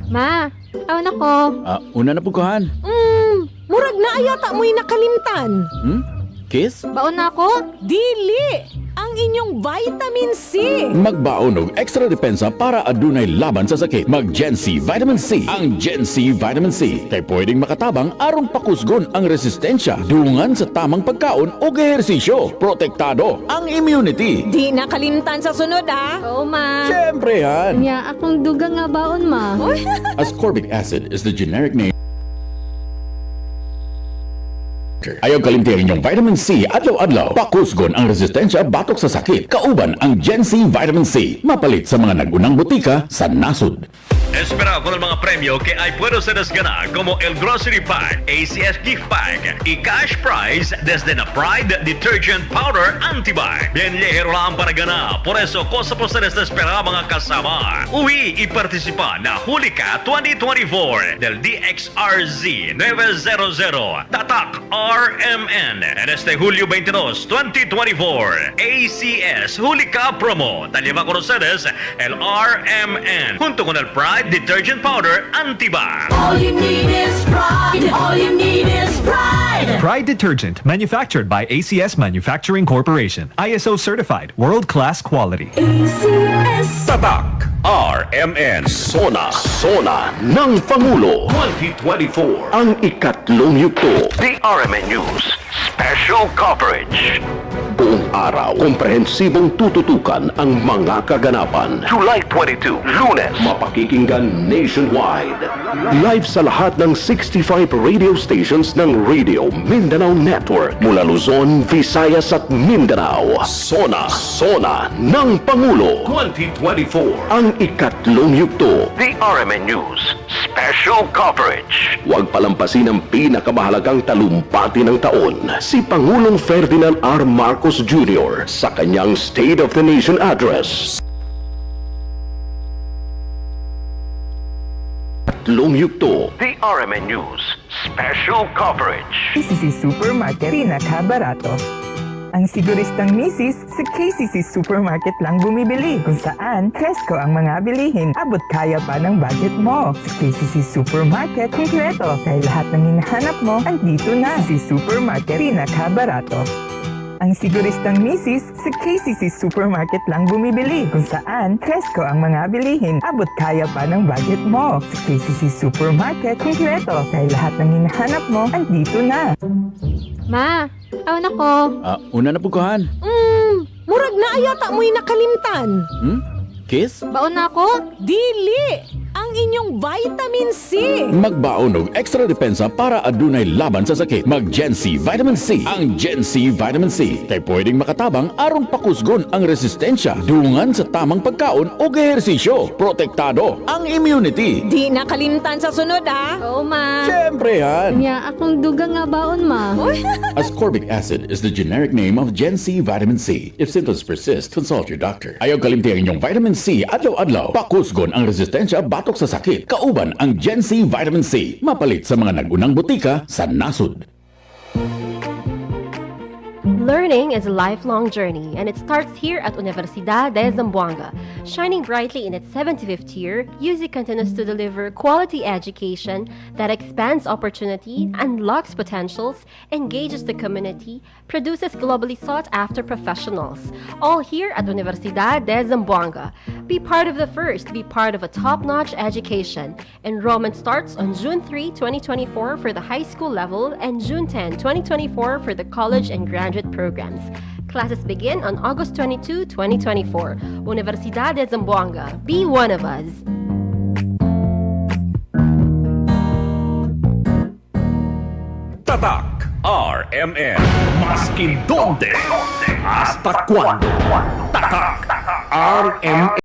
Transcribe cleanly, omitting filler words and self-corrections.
Ma, awan ako. Una na puguhan. Murag na ayata mo'y nakalimtan. Kiss? Baon na ako? Dili! Ang inyong vitamin C! Magbaon og extra depensa para adunay laban sa sakit. Mag Gen C Vitamin C. Ang Gen C Vitamin C kay pwedeng makatabang aron pakusgon ang resistensya dungan sa tamang pagkaon o ehersisyo. Protektado ang immunity. Di nakalimtan sa sunod, Oo, ma. Siyempre yan. Nya, akong dugang nga baon, ma. Ascorbic acid is the generic name. Ayaw kalimti ang inyong vitamin C adlaw-adlaw. Pakusgon ang resistensya batok sa sakit. Kauban ang Gen C Vitamin C. Mapalit sa mga nagunang butika sa nasod. Espera con el mga premyo que hay puedes ganar como el Grocery Pack, ACS Gift Pack y Cash Prize desde na Pride Detergent Powder Anti-Bite. Bien ligero lang para ganar. Por eso, cosa por ustedes espera mga kasama. Uwi y participa na Hulika 2024 del DXRZ 900 Tatak RMN en este Julio 22, 2024. ACS Hulika Promo. Taliba con ustedes el RMN junto con el Pride Detergent Powder Anti-Bite. All you need is pride. All you need is pride. Pride Detergent, manufactured by ACS Manufacturing Corporation. ISO certified, world-class quality. ACS. Tatak RMN Sona ng Pangulo 2024. Ang ikatlong yugto. The RMN News Special Coverage. Buong araw, komprehensibong tututukan ang mga kaganapan. July 22, Lunes. Mapakikinggan nationwide. Live sa lahat ng 65 radio stations ng Radio Mindanao Network. Mula Luzon, Visayas at Mindanao. Sona ng Pangulo 2024. Ang ikatlong yugto. The RMN News Special Coverage. Huwag palampasin ang pinakamahalagang talumpati ng taon, si Pangulong Ferdinand R. Marcos Jr. sa kanyang State of the Nation Address. Tatlong yugto. The RMN News Special Coverage. KCC Supermarket pinakabarato. Ang siguristang misis sa KCC Supermarket lang bumibili, kung saan presko ang mga bilihin, abot kaya pa ng budget mo. Sa KCC Supermarket, kumpleto, kaya lahat ng hinahanap mo, andito na. KCC Supermarket pinakabarato. Ang siguristang misis sa KCC Supermarket lang bumibili, kung saan presko ang mga bilihin, abot kaya pa ng budget mo. Sa KCC Supermarket, kumpleto, kaya lahat ng hinahanap mo, andito na. Ma, awan ako. Una na puguhan. Murag na ayata mo'y nakalimtan. Kiss? Baon na ako? Dili! Ang inyong vitamin C! Magbaon og extra depensa para adunay laban sa sakit. Mag Gen C Vitamin C. Ang Gen C Vitamin C kay pwedeng makatabang aron pakusgon ang resistensya dungan sa tamang pagkaon o ehersisyo. Protektado ang immunity. Di nakalimtan sa sunod, Oo, ma. Siyempre yan. Nya, akong dugang nga baon, ma. Ascorbic acid is the generic name of Gen C Vitamin C. If symptoms persist, consult your doctor. Ayaw kalimti ang inyong vitamin C adlaw-adlaw. Pakusgon ang resistensya batok sa sakit. Kauban ang Gen C Vitamin C. Mapalit sa mga nagunang butika sa nasod. Learning is a lifelong journey, and it starts here at Universidad de Zamboanga. Shining brightly in its 75th year, UZ continues to deliver quality education that expands opportunity, unlocks potentials, engages the community, produces globally sought-after professionals. All here at Universidad de Zamboanga. Be part of the first, be part of a top-notch education. Enrollment starts on June 3, 2024 for the high school level and June 10, 2024 for the college and graduate programs. Classes begin on August 22, 2024. Universidad de Zamboanga. Be one of us. Tatak RMN. Maskin donde hasta cuando. Tatak RMN.